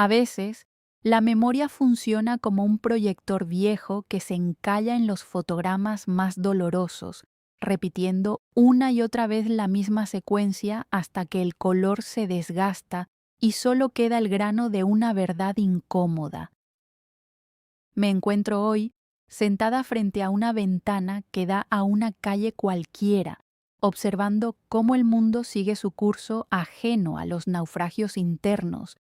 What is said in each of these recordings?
A veces, la memoria funciona como un proyector viejo que se encalla en los fotogramas más dolorosos, repitiendo una y otra vez la misma secuencia hasta que el color se desgasta y solo queda el grano de una verdad incómoda. Me encuentro hoy sentada frente a una ventana que da a una calle cualquiera, observando cómo el mundo sigue su curso ajeno a los naufragios internos,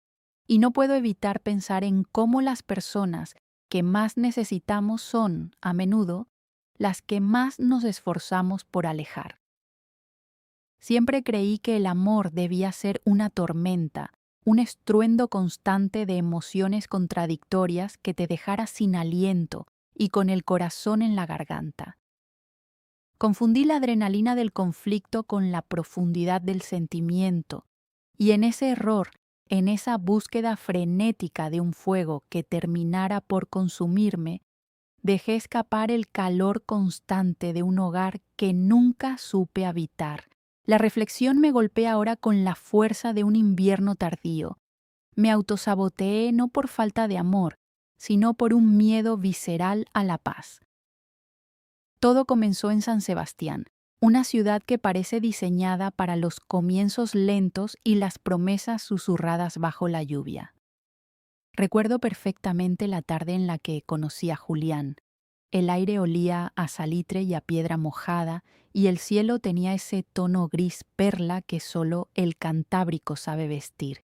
y no puedo evitar pensar en cómo las personas que más necesitamos son, a menudo, las que más nos esforzamos por alejar. Siempre creí que el amor debía ser una tormenta, un estruendo constante de emociones contradictorias que te dejara sin aliento y con el corazón en la garganta. Confundí la adrenalina del conflicto con la profundidad del sentimiento, y en ese error, en esa búsqueda frenética de un fuego que terminara por consumirme, dejé escapar el calor constante de un hogar que nunca supe habitar. La reflexión me golpea ahora con la fuerza de un invierno tardío. Me autosaboteé no por falta de amor, sino por un miedo visceral a la paz. Todo comenzó en San Sebastián, una ciudad que parece diseñada para los comienzos lentos y las promesas susurradas bajo la lluvia. Recuerdo perfectamente la tarde en la que conocí a Julián. El aire olía a salitre y a piedra mojada, y el cielo tenía ese tono gris perla que solo el Cantábrico sabe vestir.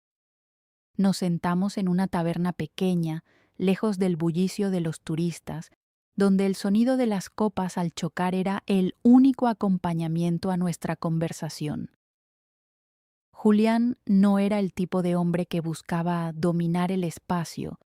Nos sentamos en una taberna pequeña, lejos del bullicio de los turistas, donde el sonido de las copas al chocar era el único acompañamiento a nuestra conversación. Julián no era el tipo de hombre que buscaba dominar el espacio.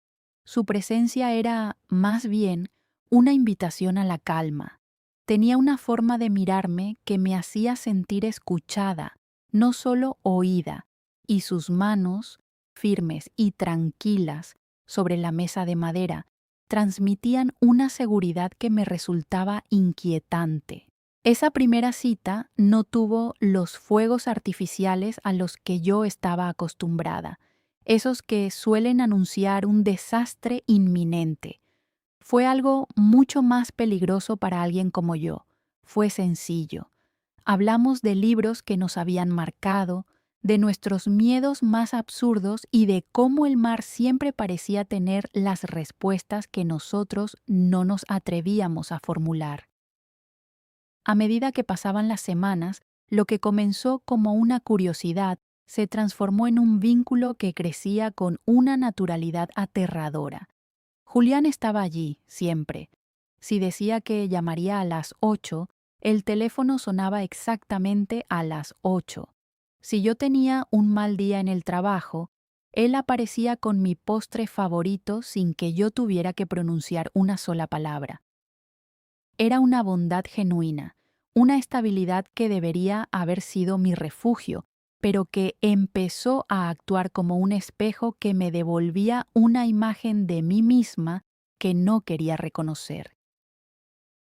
Su presencia era, más bien, una invitación a la calma. Tenía una forma de mirarme que me hacía sentir escuchada, no solo oída, y sus manos, firmes y tranquilas, sobre la mesa de madera, transmitían una seguridad que me resultaba inquietante. Esa primera cita no tuvo los fuegos artificiales a los que yo estaba acostumbrada, esos que suelen anunciar un desastre inminente. Fue algo mucho más peligroso para alguien como yo. Fue sencillo. Hablamos de libros que nos habían marcado, de nuestros miedos más absurdos y de cómo el mar siempre parecía tener las respuestas que nosotros no nos atrevíamos a formular. A medida que pasaban las semanas, lo que comenzó como una curiosidad se transformó en un vínculo que crecía con una naturalidad aterradora. Julián estaba allí, siempre. Si decía que llamaría a las 8, el teléfono sonaba exactamente a las 8. Si yo tenía un mal día en el trabajo, él aparecía con mi postre favorito sin que yo tuviera que pronunciar una sola palabra. Era una bondad genuina, una estabilidad que debería haber sido mi refugio, pero que empezó a actuar como un espejo que me devolvía una imagen de mí misma que no quería reconocer.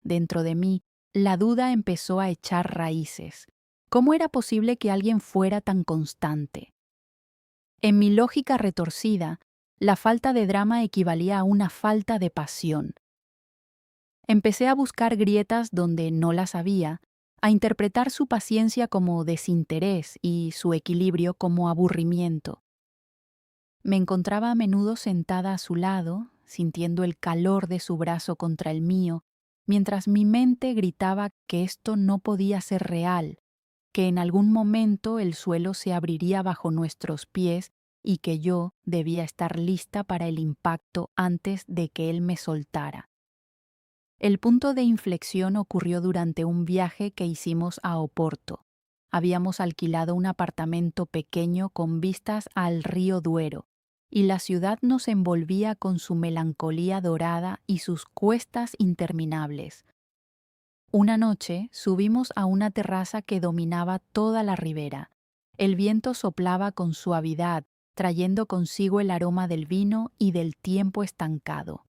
Dentro de mí, la duda empezó a echar raíces. ¿Cómo era posible que alguien fuera tan constante? En mi lógica retorcida, la falta de drama equivalía a una falta de pasión. Empecé a buscar grietas donde no las había, a interpretar su paciencia como desinterés y su equilibrio como aburrimiento. Me encontraba a menudo sentada a su lado, sintiendo el calor de su brazo contra el mío, mientras mi mente gritaba que esto no podía ser real, que en algún momento el suelo se abriría bajo nuestros pies y que yo debía estar lista para el impacto antes de que él me soltara. El punto de inflexión ocurrió durante un viaje que hicimos a Oporto. Habíamos alquilado un apartamento pequeño con vistas al río Duero, y la ciudad nos envolvía con su melancolía dorada y sus cuestas interminables. Una noche subimos a una terraza que dominaba toda la ribera. El viento soplaba con suavidad, trayendo consigo el aroma del vino y del tiempo estancado.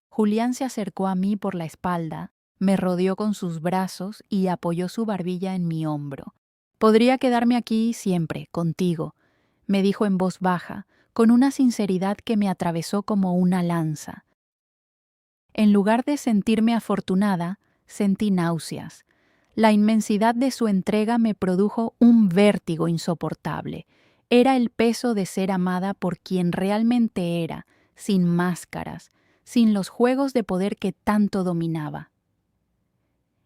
Julián se acercó a mí por la espalda, me rodeó con sus brazos y apoyó su barbilla en mi hombro. «Podría quedarme aquí siempre, contigo», me dijo en voz baja, con una sinceridad que me atravesó como una lanza. En lugar de sentirme afortunada, sentí náuseas. La inmensidad de su entrega me produjo un vértigo insoportable. Era el peso de ser amada por quien realmente era, sin máscaras, sin los juegos de poder que tanto dominaba.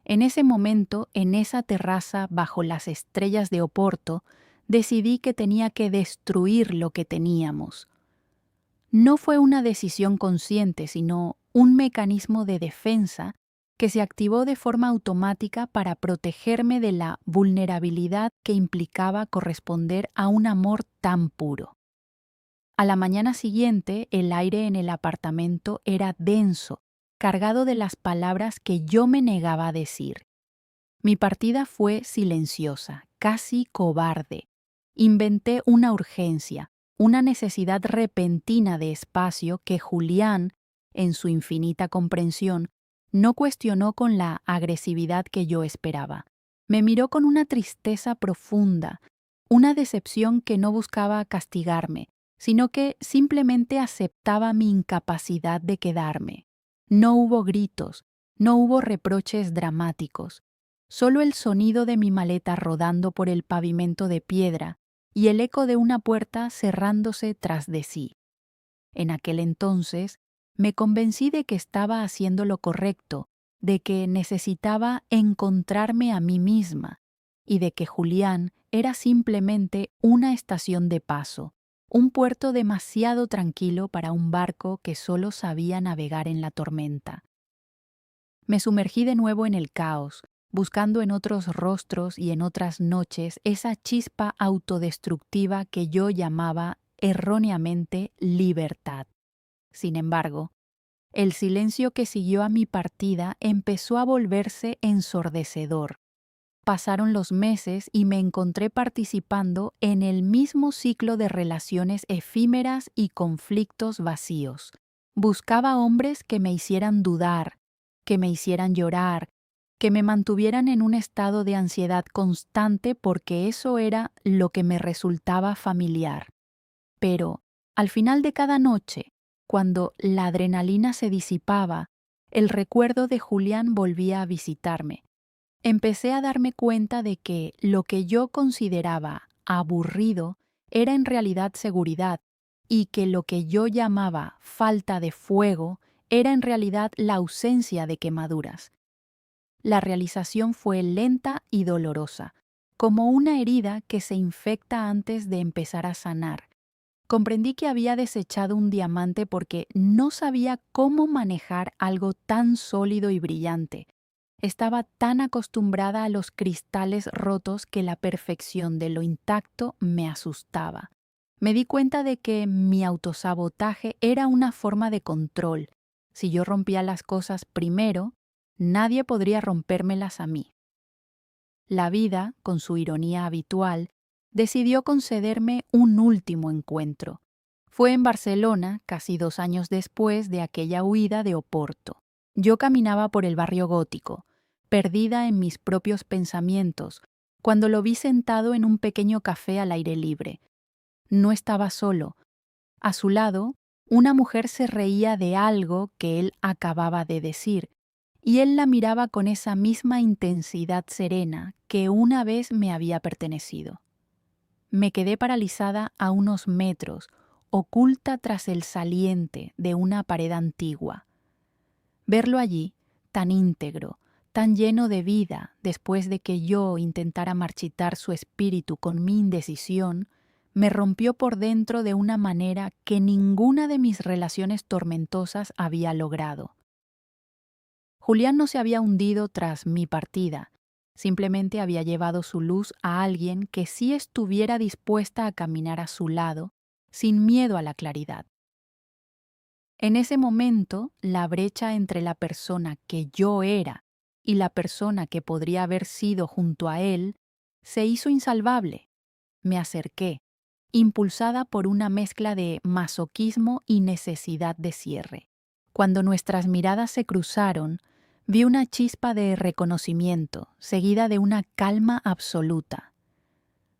En ese momento, en esa terraza bajo las estrellas de Oporto, decidí que tenía que destruir lo que teníamos. No fue una decisión consciente, sino un mecanismo de defensa que se activó de forma automática para protegerme de la vulnerabilidad que implicaba corresponder a un amor tan puro. A la mañana siguiente, el aire en el apartamento era denso, cargado de las palabras que yo me negaba a decir. Mi partida fue silenciosa, casi cobarde. Inventé una urgencia, una necesidad repentina de espacio que Julián, en su infinita comprensión, no cuestionó con la agresividad que yo esperaba. Me miró con una tristeza profunda, una decepción que no buscaba castigarme, sino que simplemente aceptaba mi incapacidad de quedarme. No hubo gritos, no hubo reproches dramáticos, solo el sonido de mi maleta rodando por el pavimento de piedra y el eco de una puerta cerrándose tras de sí. En aquel entonces, me convencí de que estaba haciendo lo correcto, de que necesitaba encontrarme a mí misma y de que Julián era simplemente una estación de paso, un puerto demasiado tranquilo para un barco que solo sabía navegar en la tormenta. Me sumergí de nuevo en el caos, buscando en otros rostros y en otras noches esa chispa autodestructiva que yo llamaba erróneamente libertad. Sin embargo, el silencio que siguió a mi partida empezó a volverse ensordecedor. Pasaron los meses y me encontré participando en el mismo ciclo de relaciones efímeras y conflictos vacíos. Buscaba hombres que me hicieran dudar, que me hicieran llorar, que me mantuvieran en un estado de ansiedad constante porque eso era lo que me resultaba familiar. Pero, al final de cada noche, cuando la adrenalina se disipaba, el recuerdo de Julián volvía a visitarme. Empecé a darme cuenta de que lo que yo consideraba aburrido era en realidad seguridad y que lo que yo llamaba falta de fuego era en realidad la ausencia de quemaduras. La realización fue lenta y dolorosa, como una herida que se infecta antes de empezar a sanar. Comprendí que había desechado un diamante porque no sabía cómo manejar algo tan sólido y brillante. Estaba tan acostumbrada a los cristales rotos que la perfección de lo intacto me asustaba. Me di cuenta de que mi autosabotaje era una forma de control. Si yo rompía las cosas primero, nadie podría rompérmelas a mí. La vida, con su ironía habitual, decidió concederme un último encuentro. Fue en Barcelona, casi 2 años después de aquella huida de Oporto. Yo caminaba por el barrio gótico, perdida en mis propios pensamientos, cuando lo vi sentado en un pequeño café al aire libre. No estaba solo. A su lado, una mujer se reía de algo que él acababa de decir, y él la miraba con esa misma intensidad serena que una vez me había pertenecido. Me quedé paralizada a unos metros, oculta tras el saliente de una pared antigua. Verlo allí, tan íntegro, tan lleno de vida, después de que yo intentara marchitar su espíritu con mi indecisión, me rompió por dentro de una manera que ninguna de mis relaciones tormentosas había logrado. Julián no se había hundido tras mi partida, simplemente había llevado su luz a alguien que sí estuviera dispuesta a caminar a su lado, sin miedo a la claridad. En ese momento, la brecha entre la persona que yo era y la persona que podría haber sido junto a él se hizo insalvable. Me acerqué, impulsada por una mezcla de masoquismo y necesidad de cierre. Cuando nuestras miradas se cruzaron, vi una chispa de reconocimiento, seguida de una calma absoluta.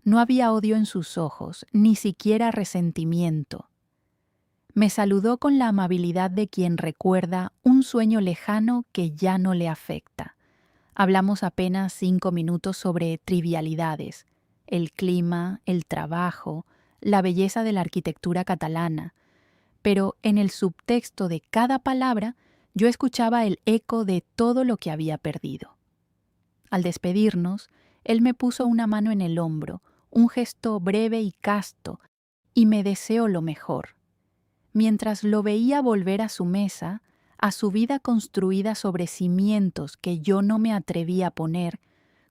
No había odio en sus ojos, ni siquiera resentimiento. Me saludó con la amabilidad de quien recuerda un sueño lejano que ya no le afecta. Hablamos apenas 5 minutos sobre trivialidades: el clima, el trabajo, la belleza de la arquitectura catalana, pero en el subtexto de cada palabra yo escuchaba el eco de todo lo que había perdido. Al despedirnos, él me puso una mano en el hombro, un gesto breve y casto, y me deseó lo mejor. Mientras lo veía volver a su mesa, a su vida construida sobre cimientos que yo no me atreví a poner,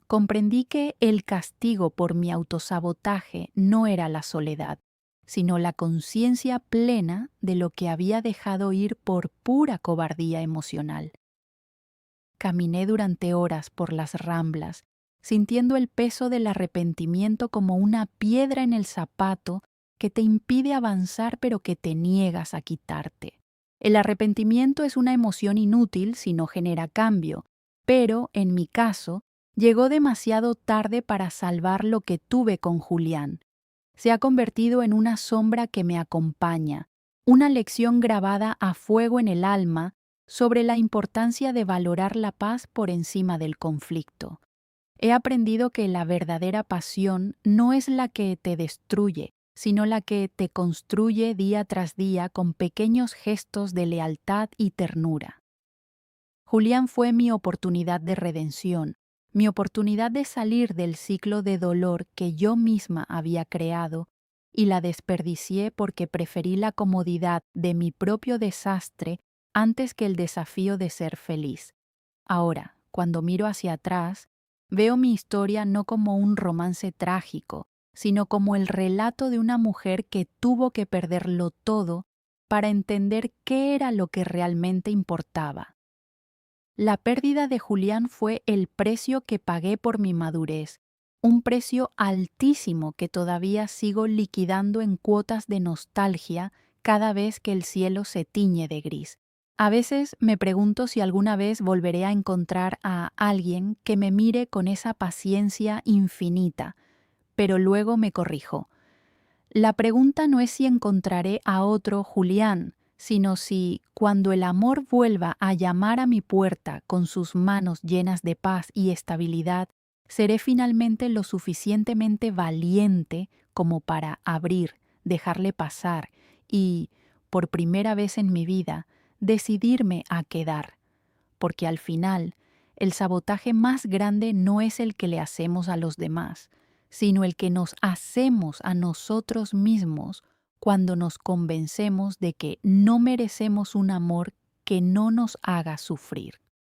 comprendí que el castigo por mi autosabotaje no era la soledad, sino la conciencia plena de lo que había dejado ir por pura cobardía emocional. Caminé durante horas por las Ramblas, sintiendo el peso del arrepentimiento como una piedra en el zapato que te impide avanzar pero que te niegas a quitarte. El arrepentimiento es una emoción inútil si no genera cambio, pero, en mi caso, llegó demasiado tarde para salvar lo que tuve con Julián. Se ha convertido en una sombra que me acompaña, una lección grabada a fuego en el alma sobre la importancia de valorar la paz por encima del conflicto. He aprendido que la verdadera pasión no es la que te destruye, sino la que te construye día tras día con pequeños gestos de lealtad y ternura. Julián fue mi oportunidad de redención, mi oportunidad de salir del ciclo de dolor que yo misma había creado, y la desperdicié porque preferí la comodidad de mi propio desastre antes que el desafío de ser feliz. Ahora, cuando miro hacia atrás, veo mi historia no como un romance trágico, sino como el relato de una mujer que tuvo que perderlo todo para entender qué era lo que realmente importaba. La pérdida de Julián fue el precio que pagué por mi madurez, un precio altísimo que todavía sigo liquidando en cuotas de nostalgia cada vez que el cielo se tiñe de gris. A veces me pregunto si alguna vez volveré a encontrar a alguien que me mire con esa paciencia infinita, pero luego me corrijo. La pregunta no es si encontraré a otro Julián, sino si, cuando el amor vuelva a llamar a mi puerta con sus manos llenas de paz y estabilidad, seré finalmente lo suficientemente valiente como para abrir, dejarle pasar y, por primera vez en mi vida, decidirme a quedar, porque al final, el sabotaje más grande no es el que le hacemos a los demás, sino el que nos hacemos a nosotros mismos cuando nos convencemos de que no merecemos un amor que no nos haga sufrir.